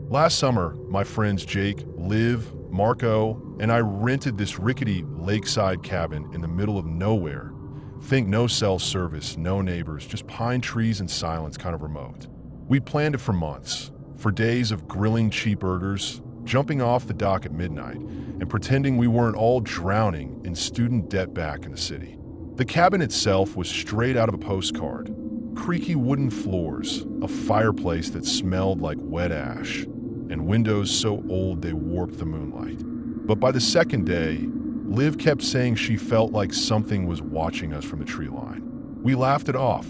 Last summer, my friends Jake, Liv, Marco, and I rented this rickety lakeside cabin in the middle of nowhere. Think no cell service, no neighbors, just pine trees and silence, kind of remote. We'd planned it for months, for days of grilling cheap burgers, jumping off the dock at midnight, and pretending we weren't all drowning in student debt back in the city. The cabin itself was straight out of a postcard. Creaky wooden floors, a fireplace that smelled like wet ash, and windows so old they warped the moonlight. But by the second day, Liv kept saying she felt like something was watching us from the tree line. We laughed it off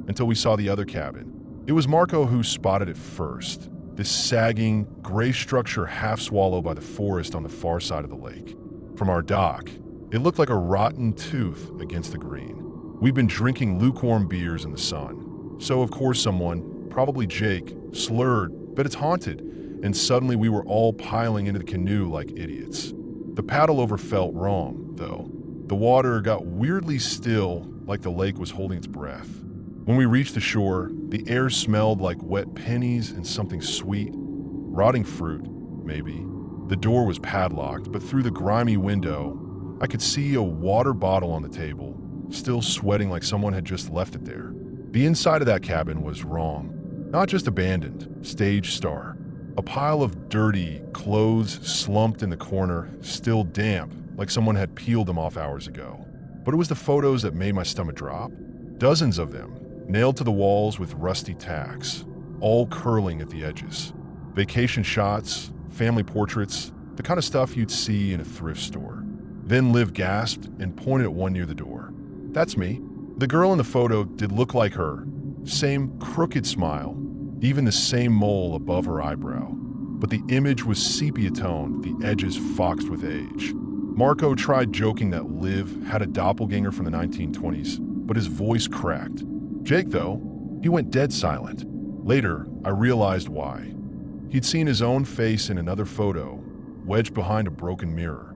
until we saw the other cabin. It was Marco who spotted it first, this sagging, gray structure half swallowed by the forest on the far side of the lake. From our dock, it looked like a rotten tooth against the green. We'd been drinking lukewarm beers in the sun, so of course someone, probably Jake, slurred, "But it's haunted," and suddenly we were all piling into the canoe like idiots. The paddle over felt wrong, though. The water got weirdly still, like the lake was holding its breath. When we reached the shore, the air smelled like wet pennies and something sweet. Rotting fruit, maybe. The door was padlocked, but through the grimy window, I could see a water bottle on the table, still sweating like someone had just left it there. The inside of that cabin was wrong. Not just abandoned, stage star. A pile of dirty clothes slumped in the corner, still damp, like someone had peeled them off hours ago. But it was the photos that made my stomach drop. Dozens of them, nailed to the walls with rusty tacks, all curling at the edges. Vacation shots, family portraits, the kind of stuff you'd see in a thrift store. Then Liv gasped and pointed at one near the door. "That's me." The girl in the photo did look like her. Same crooked smile, even the same mole above her eyebrow. But the image was sepia-toned, the edges foxed with age. Marco tried joking that Liv had a doppelganger from the 1920s, but his voice cracked. Jake, though, he went dead silent. Later, I realized why. He'd seen his own face in another photo, wedged behind a broken mirror.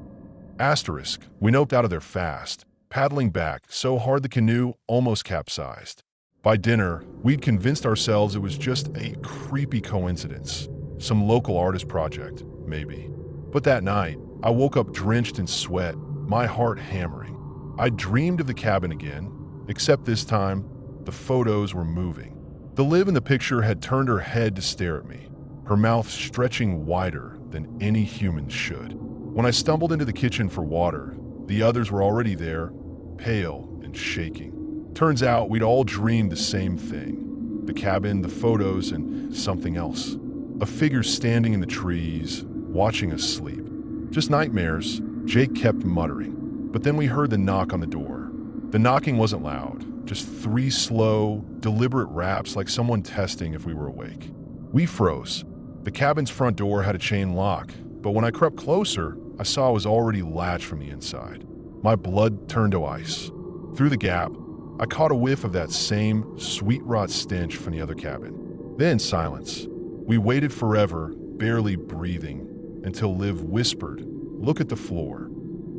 Asterisk, we noped out of there fast, paddling back so hard the canoe almost capsized. By dinner, we'd convinced ourselves it was just a creepy coincidence. Some local artist project, maybe. But that night, I woke up drenched in sweat, my heart hammering. I dreamed of the cabin again, except this time, the photos were moving. The Liv in the picture had turned her head to stare at me, her mouth stretching wider than any human should. When I stumbled into the kitchen for water, the others were already there, pale and shaking. Turns out we'd all dreamed the same thing. The cabin, the photos, and something else. A figure standing in the trees, watching us sleep. Just nightmares, Jake kept muttering. But then we heard the knock on the door. The knocking wasn't loud, just 3 slow, deliberate raps like someone testing if we were awake. We froze. The cabin's front door had a chain lock, but when I crept closer, I saw it was already latched from the inside. My blood turned to ice. Through the gap, I caught a whiff of that same sweet rot stench from the other cabin. Then silence. We waited forever, barely breathing, until Liv whispered, "Look at the floor."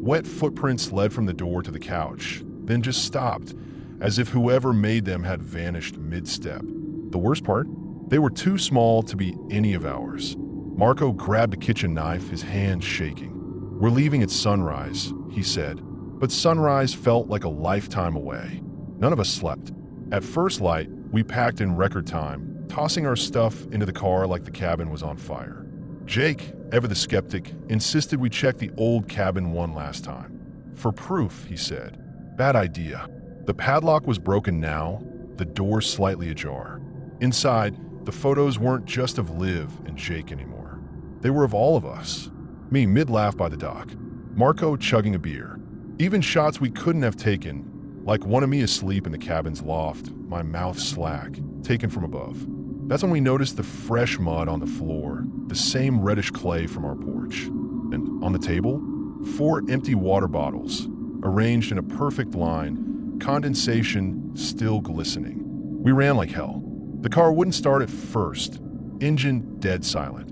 Wet footprints led from the door to the couch, then just stopped, as if whoever made them had vanished mid-step. The worst part? They were too small to be any of ours. Marco grabbed a kitchen knife, his hand shaking. "We're leaving at sunrise," he said. But sunrise felt like a lifetime away. None of us slept. At first light, we packed in record time, tossing our stuff into the car like the cabin was on fire. Jake, ever the skeptic, insisted we check the old cabin one last time. "For proof," he said. Bad idea. The padlock was broken now, the door slightly ajar. Inside, the photos weren't just of Liv and Jake anymore. They were of all of us. Me mid-laugh by the dock. Marco chugging a beer. Even shots we couldn't have taken, like one of me asleep in the cabin's loft, my mouth slack, taken from above. That's when we noticed the fresh mud on the floor, the same reddish clay from our porch. And on the table, 4 empty water bottles, arranged in a perfect line, condensation still glistening. We ran like hell. The car wouldn't start at first, engine dead silent,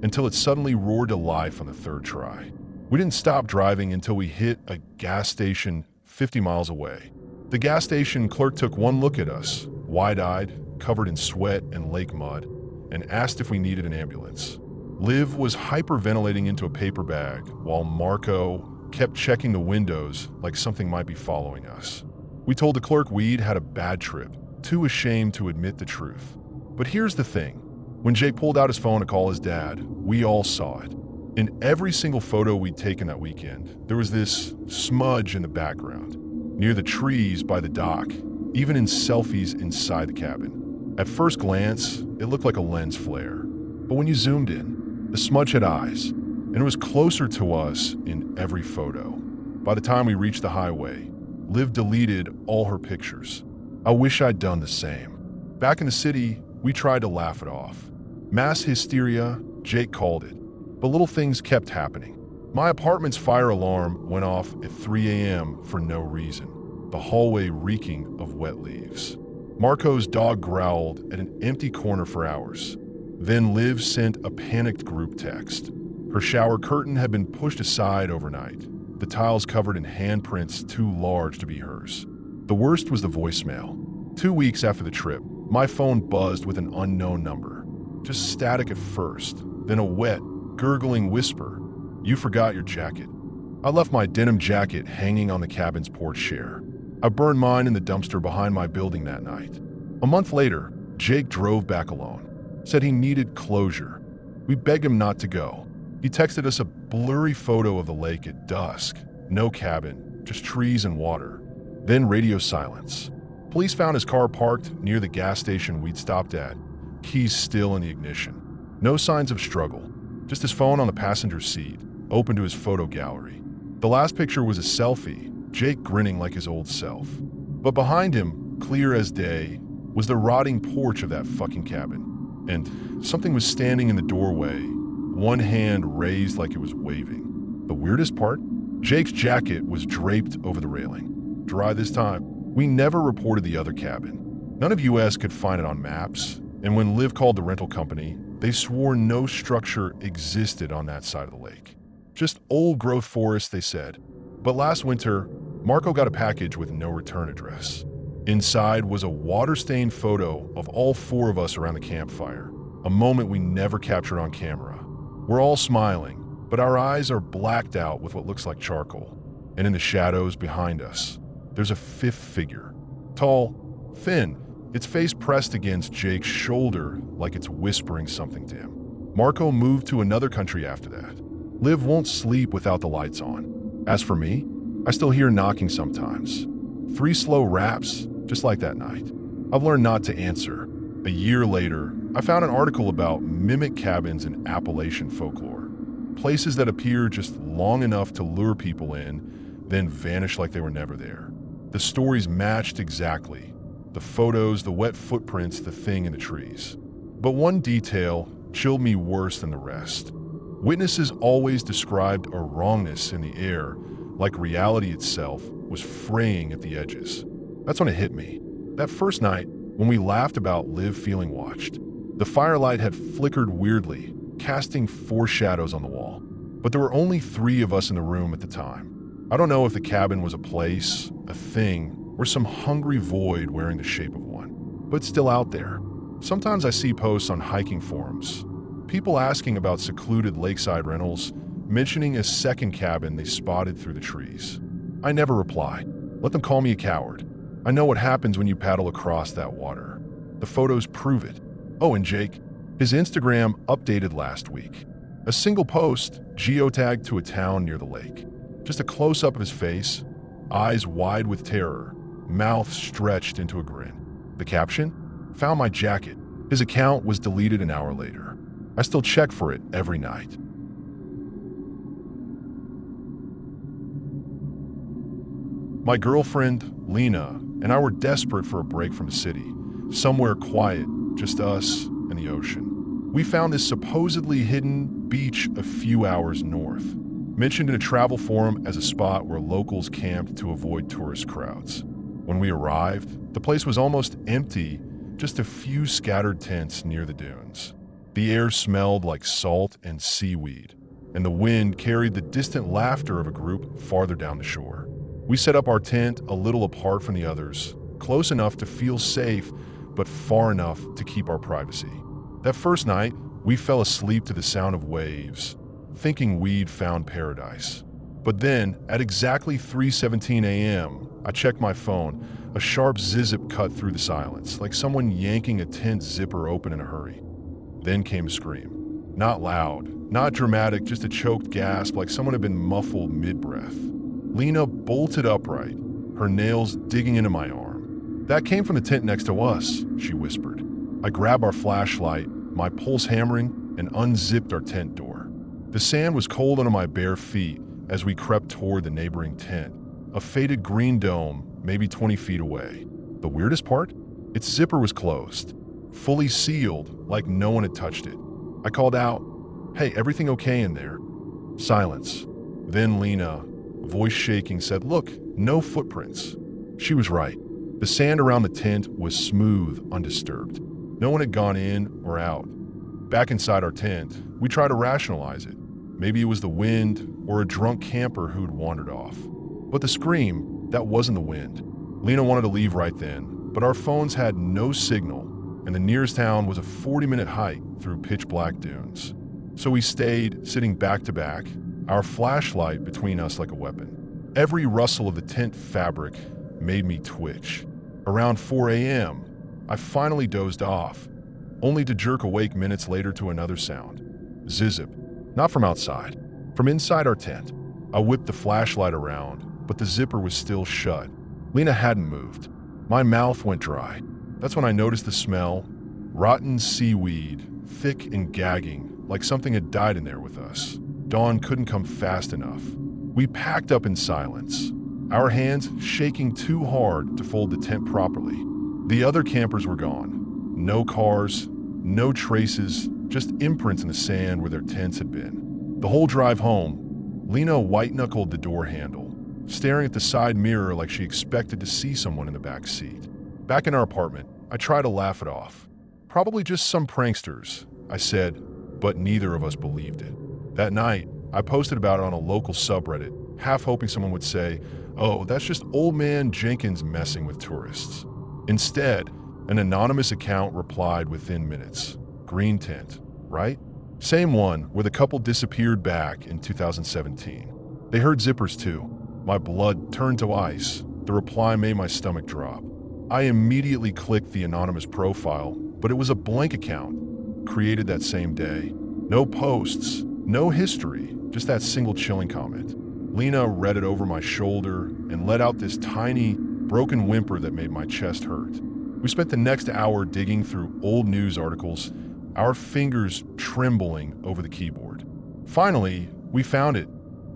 until it suddenly roared to life on the 3rd try. We didn't stop driving until we hit a gas station 50 miles away. The gas station clerk took one look at us, wide-eyed, covered in sweat and lake mud, and asked if we needed an ambulance. Liv was hyperventilating into a paper bag while Marco kept checking the windows like something might be following us. We told the clerk we'd had a bad trip, too ashamed to admit the truth. But here's the thing. When Jake pulled out his phone to call his dad, we all saw it. In every single photo we'd taken that weekend, there was this smudge in the background, near the trees by the dock, even in selfies inside the cabin. At first glance, it looked like a lens flare. But when you zoomed in, the smudge had eyes, and it was closer to us in every photo. By the time we reached the highway, Liv deleted all her pictures. I wish I'd done the same. Back in the city, we tried to laugh it off. Mass hysteria, Jake called it. But little things kept happening. My apartment's fire alarm went off at 3 a.m. for no reason, the hallway reeking of wet leaves. Marco's dog growled at an empty corner for hours. Then Liv sent a panicked group text. Her shower curtain had been pushed aside overnight, the tiles covered in handprints too large to be hers. The worst was the voicemail. 2 weeks after the trip, my phone buzzed with an unknown number. Just static at first, then a wet, gurgling whisper. "You forgot your jacket." I left my denim jacket hanging on the cabin's porch chair. I burned mine in the dumpster behind my building that night. A month later, Jake drove back alone, said he needed closure. We begged him not to go. He texted us a blurry photo of the lake at dusk. No cabin, just trees and water. Then radio silence. Police found his car parked near the gas station we'd stopped at, keys still in the ignition. No signs of struggle, just his phone on the passenger seat, open to his photo gallery. The last picture was a selfie, Jake grinning like his old self. But behind him, clear as day, was the rotting porch of that fucking cabin. And something was standing in the doorway, one hand raised like it was waving. The weirdest part? Jake's jacket was draped over the railing. Dry this time. We never reported the other cabin. None of US could find it on maps, and when Liv called the rental company, they swore no structure existed on that side of the lake. Just old growth forest, they said. But last winter, Marco got a package with no return address. Inside was a water-stained photo of all 4 of us around the campfire, a moment we never captured on camera. We're all smiling, but our eyes are blacked out with what looks like charcoal. And in the shadows behind us, there's a 5th figure. Tall, thin, its face pressed against Jake's shoulder like it's whispering something to him. Marco moved to another country after that. Liv won't sleep without the lights on. As for me, I still hear knocking sometimes. 3 slow raps, just like that night. I've learned not to answer. A year later, I found an article about mimic cabins in Appalachian folklore. Places that appear just long enough to lure people in, then vanish like they were never there. The stories matched exactly. The photos, the wet footprints, the thing in the trees. But one detail chilled me worse than the rest. Witnesses always described a wrongness in the air, like reality itself was fraying at the edges. That's when it hit me. That first night, when we laughed about Liv feeling watched, the firelight had flickered weirdly, casting 4 shadows on the wall. But there were only 3 of us in the room at the time. I don't know if the cabin was a place, a thing, or some hungry void wearing the shape of one, but it's still out there. Sometimes I see posts on hiking forums, people asking about secluded lakeside rentals, mentioning a second cabin they spotted through the trees. I never reply. Let them call me a coward. I know what happens when you paddle across that water. The photos prove it. Oh, and Jake, his Instagram updated last week. A single post, geotagged to a town near the lake. Just a close-up of his face, eyes wide with terror, mouth stretched into a grin. The caption? Found my jacket. His account was deleted an hour later. I still check for it every night. My girlfriend, Lena, and I were desperate for a break from the city, somewhere quiet, just us and the ocean. We found this supposedly hidden beach a few hours north, mentioned in a travel forum as a spot where locals camped to avoid tourist crowds. When we arrived, the place was almost empty, just a few scattered tents near the dunes. The air smelled like salt and seaweed, and the wind carried the distant laughter of a group farther down the shore. We set up our tent a little apart from the others, close enough to feel safe, but far enough to keep our privacy. That first night, We fell asleep to the sound of waves, thinking we'd found paradise. But then, at exactly 3:17 a.m., I checked my phone. A sharp zip cut through the silence, like someone yanking a tent zipper open in a hurry. Then came a scream. Not loud, not dramatic, just a choked gasp like someone had been muffled mid-breath. Lena bolted upright, her nails digging into my arm. "That came from the tent next to us," she whispered. I grabbed our flashlight, my pulse hammering, and unzipped our tent door. The sand was cold under my bare feet as we crept toward the neighboring tent, a faded green dome maybe 20 feet away. The weirdest part? Its zipper was closed, fully sealed like no one had touched it. I called out, "Hey, everything okay in there?" Silence. Then Lena, voice shaking, said, "Look, no footprints." She was right. The sand around the tent was smooth, undisturbed. No one had gone in or out. Back inside our tent, we tried to rationalize it. Maybe it was the wind or a drunk camper who'd wandered off. But the scream, that wasn't the wind. Lena wanted to leave right then, but our phones had no signal, and the nearest town was a 40-minute hike through pitch-black dunes. So we stayed, sitting back to back, our flashlight between us like a weapon. Every rustle of the tent fabric made me twitch. Around 4 a.m., I finally dozed off, only to jerk awake minutes later to another sound. Zip. Not from outside, from inside our tent. I whipped the flashlight around, but the zipper was still shut. Lena hadn't moved. My mouth went dry. That's when I noticed the smell. Rotten seaweed, thick and gagging, like something had died in there with us. Dawn couldn't come fast enough. We packed up in silence, our hands shaking too hard to fold the tent properly. The other campers were gone. No cars, no traces, just imprints in the sand where their tents had been. The whole drive home, Lena white-knuckled the door handle, staring at the side mirror like she expected to see someone in the back seat. Back in our apartment, I tried to laugh it off. "Probably just some pranksters," I said, but neither of us believed it. That night, I posted about it on a local subreddit, half hoping someone would say, "Oh, that's just old man Jenkins messing with tourists." Instead, an anonymous account replied within minutes. "Green tent, right? Same one where the couple disappeared back in 2017. They heard zippers too." My blood turned to ice. The reply made my stomach drop. I immediately clicked the anonymous profile, but it was a blank account, created that same day. No posts, no history, just that single chilling comment. Lena read it over my shoulder and let out this tiny, broken whimper that made my chest hurt. We spent the next hour digging through old news articles, our fingers trembling over the keyboard. Finally, we found it.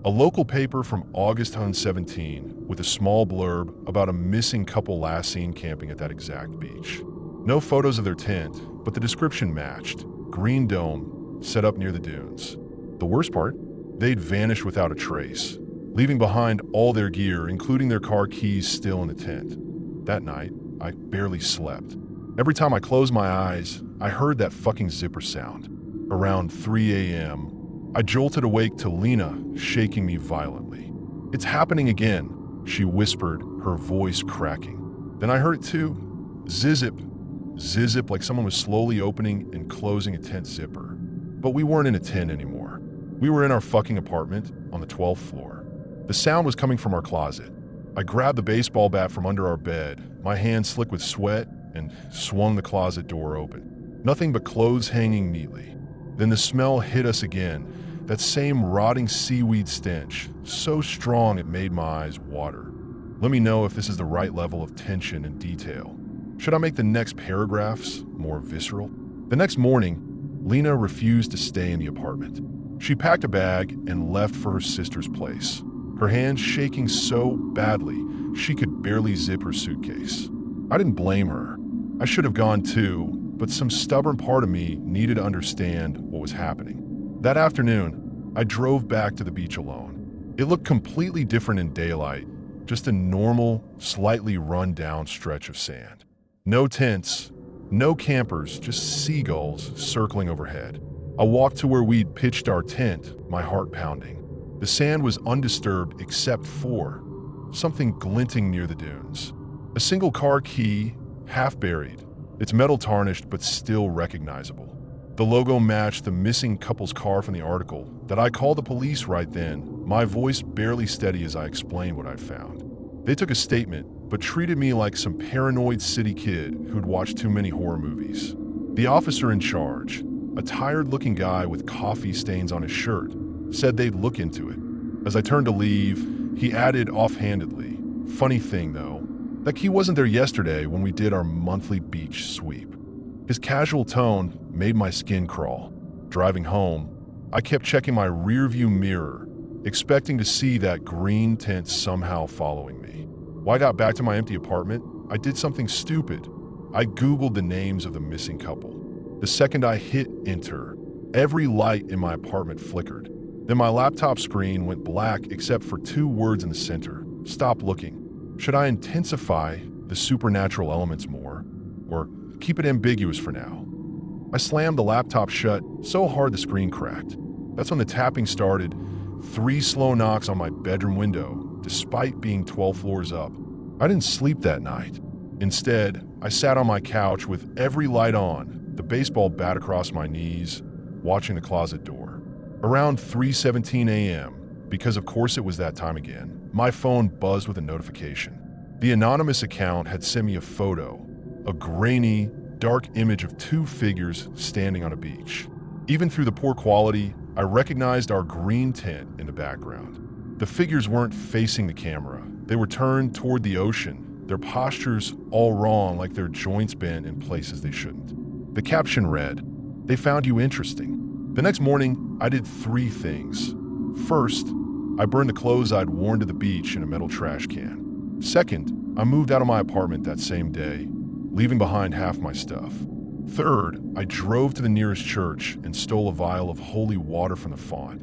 A local paper from August 2017 with a small blurb about a missing couple last seen camping at that exact beach. No photos of their tent, but the description matched. Green dome, set up near the dunes. The worst part? They'd vanished without a trace, leaving behind all their gear, including their car keys still in the tent. That night, I barely slept. Every time I closed my eyes, I heard that fucking zipper sound. Around 3 a.m., I jolted awake to Lena shaking me violently. "It's happening again," she whispered, her voice cracking. Then I heard it too. Zip. Zip like someone was slowly opening and closing a tent zipper. But we weren't in a tent anymore. We were in our fucking apartment on the 12th floor. The sound was coming from our closet. I grabbed the baseball bat from under our bed, my hands slick with sweat, and swung the closet door open. Nothing but clothes hanging neatly. Then the smell hit us again, that same rotting seaweed stench, so strong it made my eyes water. Let me know if this is the right level of tension and detail. Should I make the next paragraphs more visceral? The next morning, Lena refused to stay in the apartment. She packed a bag and left for her sister's place, her hands shaking so badly she could barely zip her suitcase. I didn't blame her. I should have gone too, but some stubborn part of me needed to understand what was happening. That afternoon, I drove back to the beach alone. It looked completely different in daylight, just a normal, slightly run-down stretch of sand. No tents, no campers, just seagulls circling overhead. I walked to where we'd pitched our tent, my heart pounding. The sand was undisturbed except for something glinting near the dunes. A single car key, half buried, its metal tarnished but still recognizable. The logo matched the missing couple's car from the article that I called the police right then, my voice barely steady as I explained what I'd found. They took a statement, but treated me like some paranoid city kid who'd watched too many horror movies. The officer in charge, a tired-looking guy with coffee stains on his shirt, said they'd look into it. As I turned to leave, he added offhandedly, "Funny thing, though, that key wasn't there yesterday when we did our monthly beach sweep." His casual tone made my skin crawl. Driving home, I kept checking my rearview mirror, expecting to see that green tint somehow following me. When I got back to my empty apartment, I did something stupid. I Googled the names of the missing couple. The second I hit enter, every light in my apartment flickered. Then my laptop screen went black except for 2 words in the center: "Stop looking." Should I intensify the supernatural elements more, or keep it ambiguous for now? I slammed the laptop shut so hard the screen cracked. That's when the tapping started, 3 slow knocks on my bedroom window, despite being 12 floors up. I didn't sleep that night. Instead, I sat on my couch with every light on, the baseball bat across my knees, watching the closet door. Around 3:17 a.m., because of course it was that time again, my phone buzzed with a notification. The anonymous account had sent me a photo, a grainy, dark image of 2 figures standing on a beach. Even through the poor quality, I recognized our green tint in the background. The figures weren't facing the camera. They were turned toward the ocean, their postures all wrong, like their joints bent in places they shouldn't. The caption read, "They found you interesting." The next morning, I did 3 things. First, I burned the clothes I'd worn to the beach in a metal trash can. Second, I moved out of my apartment that same day, leaving behind half my stuff. Third, I drove to the nearest church and stole a vial of holy water from the font.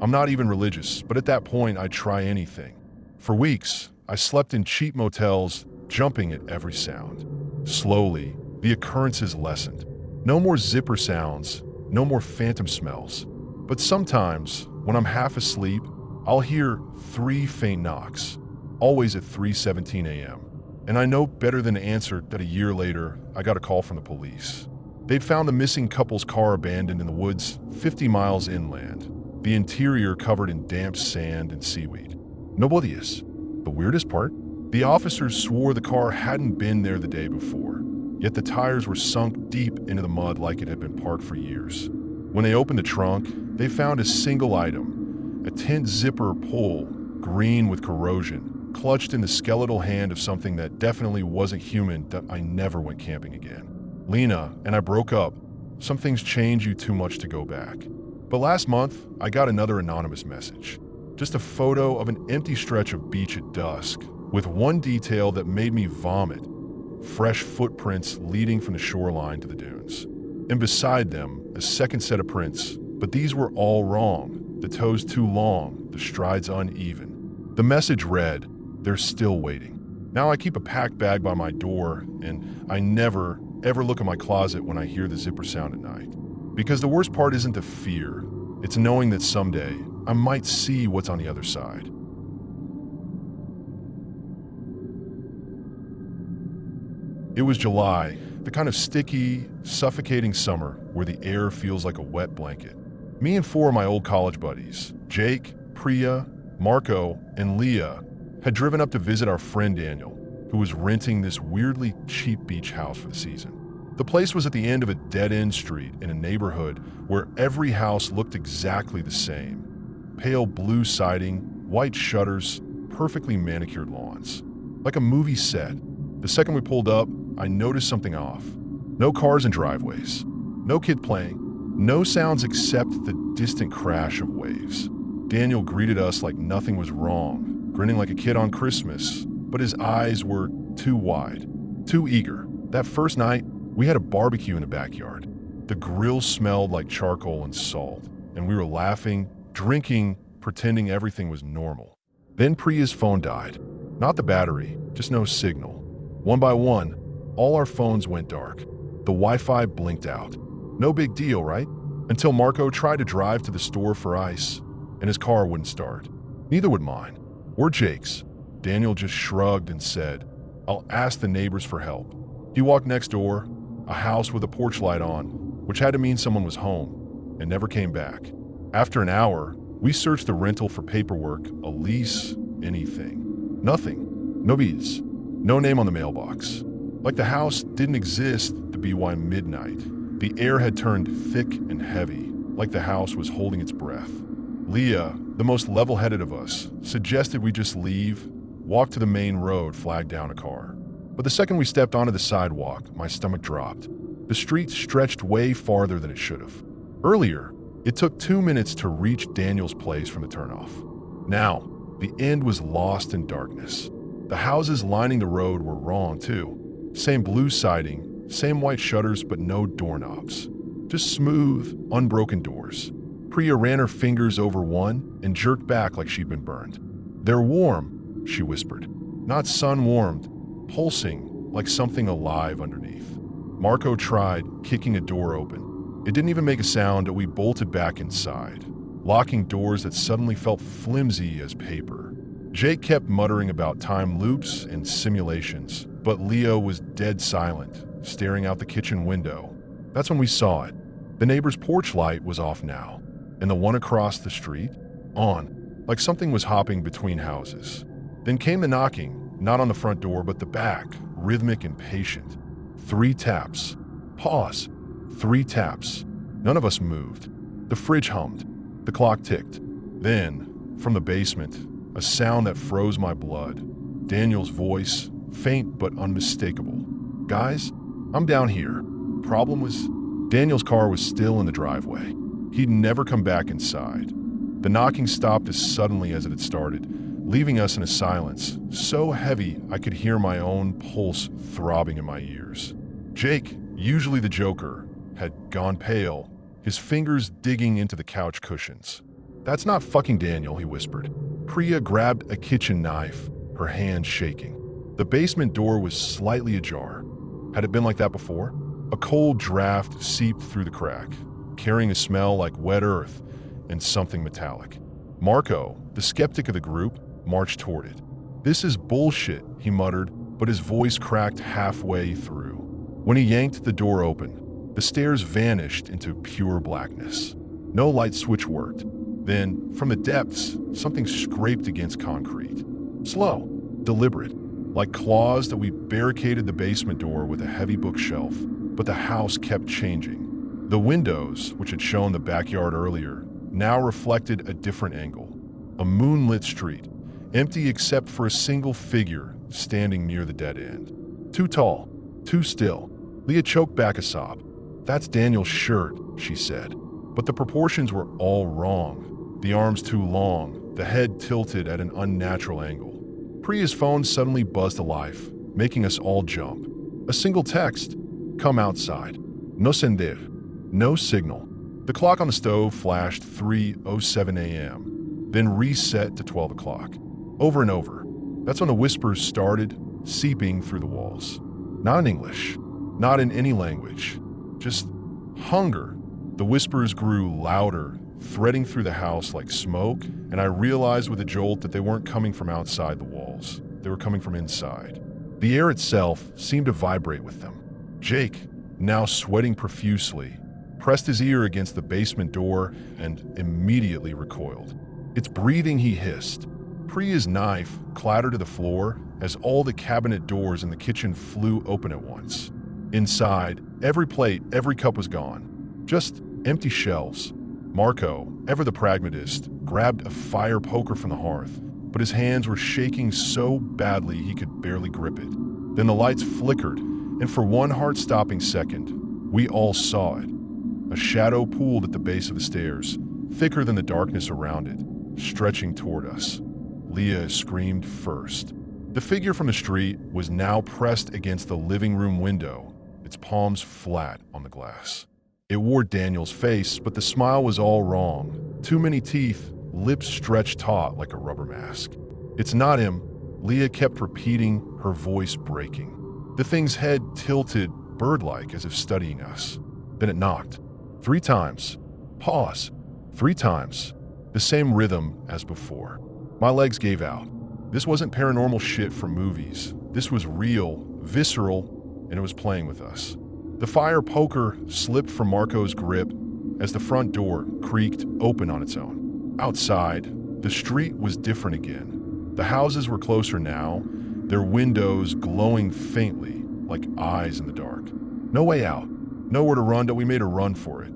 I'm not even religious, but at that point, I'd try anything. For weeks, I slept in cheap motels, jumping at every sound. Slowly, the occurrences lessened. No more zipper sounds, no more phantom smells. But sometimes, when I'm half asleep, I'll hear 3 faint knocks, always at 3:17 a.m. And I know better than to answer that a year later, I got a call from the police. They'd found the missing couple's car abandoned in the woods 50 miles inland, the interior covered in damp sand and seaweed. No bodies. The weirdest part? The officers swore the car hadn't been there the day before, yet the tires were sunk deep into the mud like it had been parked for years. When they opened the trunk, they found a single item, a tent zipper pull, green with corrosion, clutched in the skeletal hand of something that definitely wasn't human. That I never went camping again. Lena and I broke up. Some things change you too much to go back. But last month, I got another anonymous message. Just a photo of an empty stretch of beach at dusk, with one detail that made me vomit: fresh footprints leading from the shoreline to the dunes. And beside them, a second set of prints, but these were all wrong. The toes too long, the strides uneven. The message read, "They're still waiting." Now I keep a packed bag by my door, and I never, ever look at my closet when I hear the zipper sound at night. Because the worst part isn't the fear, it's knowing that someday I might see what's on the other side. It was July, the kind of sticky, suffocating summer where the air feels like a wet blanket. Me and 4 of my old college buddies, Jake, Priya, Marco, and Leah, had driven up to visit our friend Daniel, who was renting this weirdly cheap beach house for the season. The place was at the end of a dead-end street in a neighborhood where every house looked exactly the same. Pale blue siding, white shutters, perfectly manicured lawns. Like a movie set. The second we pulled up, I noticed something off. No cars in driveways. No kid playing. No sounds except the distant crash of waves. Daniel greeted us like nothing was wrong, grinning like a kid on Christmas, but his eyes were too wide, too eager. That first night, we had a barbecue in the backyard. The grill smelled like charcoal and salt, and we were laughing, drinking, pretending everything was normal. Then Priya's phone died. Not the battery, just no signal. One by one, all our phones went dark. The Wi-Fi blinked out. No big deal, right? Until Marco tried to drive to the store for ice, and his car wouldn't start. Neither would mine, or Jake's. Daniel just shrugged and said, "I'll ask the neighbors for help." He walked next door, a house with a porch light on, which had to mean someone was home and never came back. After an hour, we searched the rental for paperwork, a lease, anything. Nothing. No beads. No name on the mailbox. Like the house didn't exist to be why midnight. The air had turned thick and heavy, like the house was holding its breath. Leah, the most level-headed of us, suggested we just leave, walk to the main road, flag down a car. But the second we stepped onto the sidewalk, my stomach dropped. The street stretched way farther than it should have. Earlier, it took 2 minutes to reach Daniel's place from the turnoff. Now, the end was lost in darkness. The houses lining the road were wrong, too. Same blue siding, same white shutters, but no doorknobs. Just smooth, unbroken doors. Priya ran her fingers over one and jerked back like she'd been burned. "They're warm," she whispered. "Not sun-warmed, pulsing like something alive underneath." Marco tried, kicking a door open. It didn't even make a sound, and we bolted back inside, locking doors that suddenly felt flimsy as paper. Jake kept muttering about time loops and simulations, but Leo was dead silent, staring out the kitchen window. That's when we saw it. The neighbor's porch light was off now, and the one across the street, on, like something was hopping between houses. Then came the knocking, not on the front door, but the back, rhythmic and patient. 3 taps. Pause. 3 taps. None of us moved. The fridge hummed. The clock ticked. Then, from the basement, a sound that froze my blood. Daniel's voice, faint but unmistakable. "Guys, I'm down here." Problem was, Daniel's car was still in the driveway. He'd never come back inside. The knocking stopped as suddenly as it had started, leaving us in a silence so heavy I could hear my own pulse throbbing in my ears. Jake, usually the joker, had gone pale, his fingers digging into the couch cushions. "That's not fucking Daniel," he whispered. Priya grabbed a kitchen knife, her hand shaking. The basement door was slightly ajar. Had it been like that before? A cold draft seeped through the crack, carrying a smell like wet earth and something metallic. Marco, the skeptic of the group, marched toward it. "This is bullshit," he muttered, but his voice cracked halfway through. When he yanked the door open, the stairs vanished into pure blackness. No light switch worked. Then, from the depths, something scraped against concrete. Slow, deliberate, like claws that we barricaded the basement door with a heavy bookshelf, but the house kept changing. The windows, which had shown the backyard earlier, now reflected a different angle. A moonlit street, empty except for a single figure standing near the dead end. Too tall, too still. Leah choked back a sob. "That's Daniel's shirt," she said. But the proportions were all wrong. The arms too long, the head tilted at an unnatural angle. Priya's phone suddenly buzzed to life, making us all jump. A single text. "Come outside. No sender." No signal. The clock on the stove flashed 3:07 a.m., then reset to 12 o'clock. Over and over. That's when the whispers started, seeping through the walls. Not in English. Not in any language. Just hunger. The whispers grew louder, threading through the house like smoke, and I realized with a jolt that they weren't coming from outside the walls. They were coming from inside. The air itself seemed to vibrate with them. Jake, now sweating profusely, pressed his ear against the basement door and immediately recoiled. "It's breathing," he hissed. Priya's knife clattered to the floor as all the cabinet doors in the kitchen flew open at once. Inside, every plate, every cup was gone. Just empty shelves. Marco, ever the pragmatist, grabbed a fire poker from the hearth, but his hands were shaking so badly he could barely grip it. Then the lights flickered, and for one heart-stopping second, we all saw it. A shadow pooled at the base of the stairs, thicker than the darkness around it, stretching toward us. Leah screamed first. The figure from the street was now pressed against the living room window, its palms flat on the glass. It wore Daniel's face, but the smile was all wrong. Too many teeth, lips stretched taut like a rubber mask. "It's not him," Leah kept repeating, her voice breaking. The thing's head tilted, bird-like, as if studying us. Then it knocked. 3 times. Pause. 3 times. The same rhythm as before. My legs gave out. This wasn't paranormal shit from movies. This was real, visceral, and it was playing with us. The fire poker slipped from Marco's grip as the front door creaked open on its own. Outside, the street was different again. The houses were closer now, their windows glowing faintly like eyes in the dark. No way out, nowhere to run, but we made a run for it.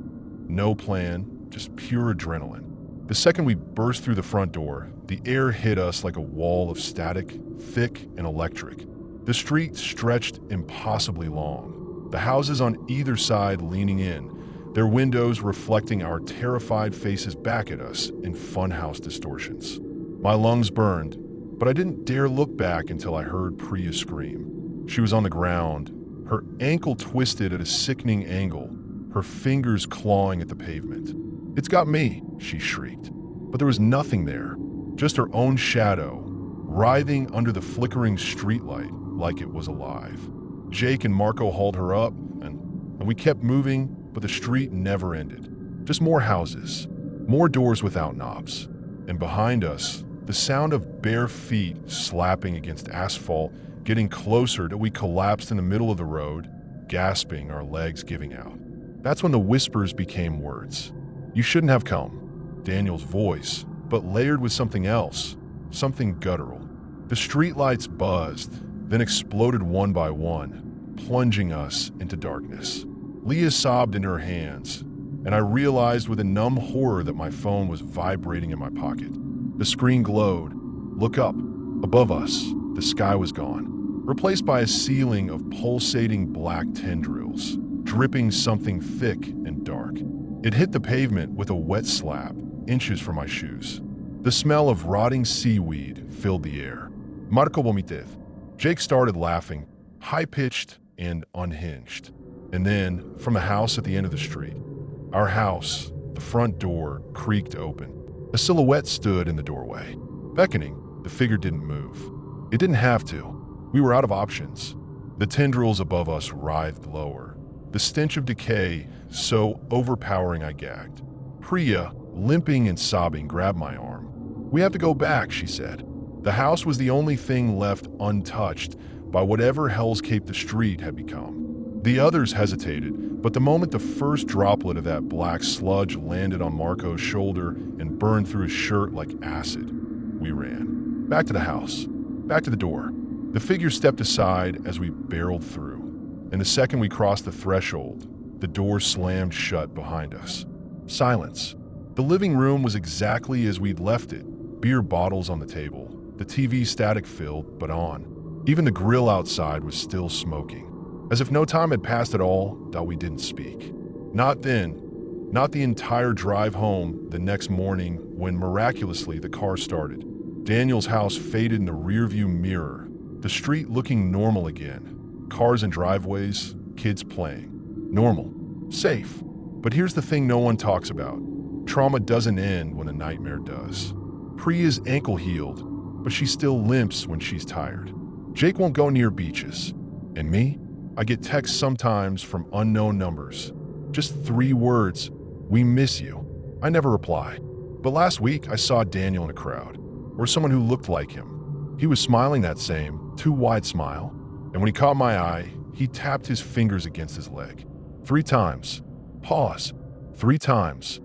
No plan, just pure adrenaline. The second we burst through the front door, the air hit us like a wall of static, thick and electric. The street stretched impossibly long, the houses on either side leaning in, their windows reflecting our terrified faces back at us in funhouse distortions. My lungs burned, but I didn't dare look back until I heard Priya scream. She was on the ground, her ankle twisted at a sickening angle, her fingers clawing at the pavement. "It's got me," she shrieked. But there was nothing there, just her own shadow, writhing under the flickering streetlight like it was alive. Jake and Marco hauled her up, and we kept moving, but the street never ended. Just more houses, more doors without knobs. And behind us, the sound of bare feet slapping against asphalt, getting closer till we collapsed in the middle of the road, gasping, our legs giving out. That's when the whispers became words. "You shouldn't have come." Daniel's voice, but layered with something else, something guttural. The streetlights buzzed, then exploded one by one, plunging us into darkness. Leah sobbed into her hands, and I realized with a numb horror that my phone was vibrating in my pocket. The screen glowed. Look up. Above us, the sky was gone, replaced by a ceiling of pulsating black tendrils, dripping something thick and dark. It hit the pavement with a wet slap, inches from my shoes. The smell of rotting seaweed filled the air. Marco vomited. Jake started laughing, high-pitched and unhinged. And then, from the house at the end of the street, our house, the front door, creaked open. A silhouette stood in the doorway. Beckoning, the figure didn't move. It didn't have to. We were out of options. The tendrils above us writhed lower. The stench of decay, so overpowering I gagged. Priya, limping and sobbing, grabbed my arm. "We have to go back," she said. The house was the only thing left untouched by whatever hellscape the street had become. The others hesitated, but the moment the first droplet of that black sludge landed on Marco's shoulder and burned through his shirt like acid, we ran. Back to the house. Back to the door. The figure stepped aside as we barreled through, and the second we crossed the threshold, the door slammed shut behind us. Silence. The living room was exactly as we'd left it, beer bottles on the table, the TV static-filled but on. Even the grill outside was still smoking. As if no time had passed at all, that we didn't speak. Not then, not the entire drive home the next morning when miraculously the car started. Daniel's house faded in the rearview mirror, the street looking normal again. Cars in driveways, kids playing. Normal. Safe. But here's the thing no one talks about. Trauma doesn't end when a nightmare does. Priya's ankle healed, but she still limps when she's tired. Jake won't go near beaches. And me? I get texts sometimes from unknown numbers. Just 3 words, "We miss you." I never reply. But last week I saw Daniel in a crowd, or someone who looked like him. He was smiling that same, too wide smile, and when he caught my eye, he tapped his fingers against his leg. 3 times. Pause. 3 times.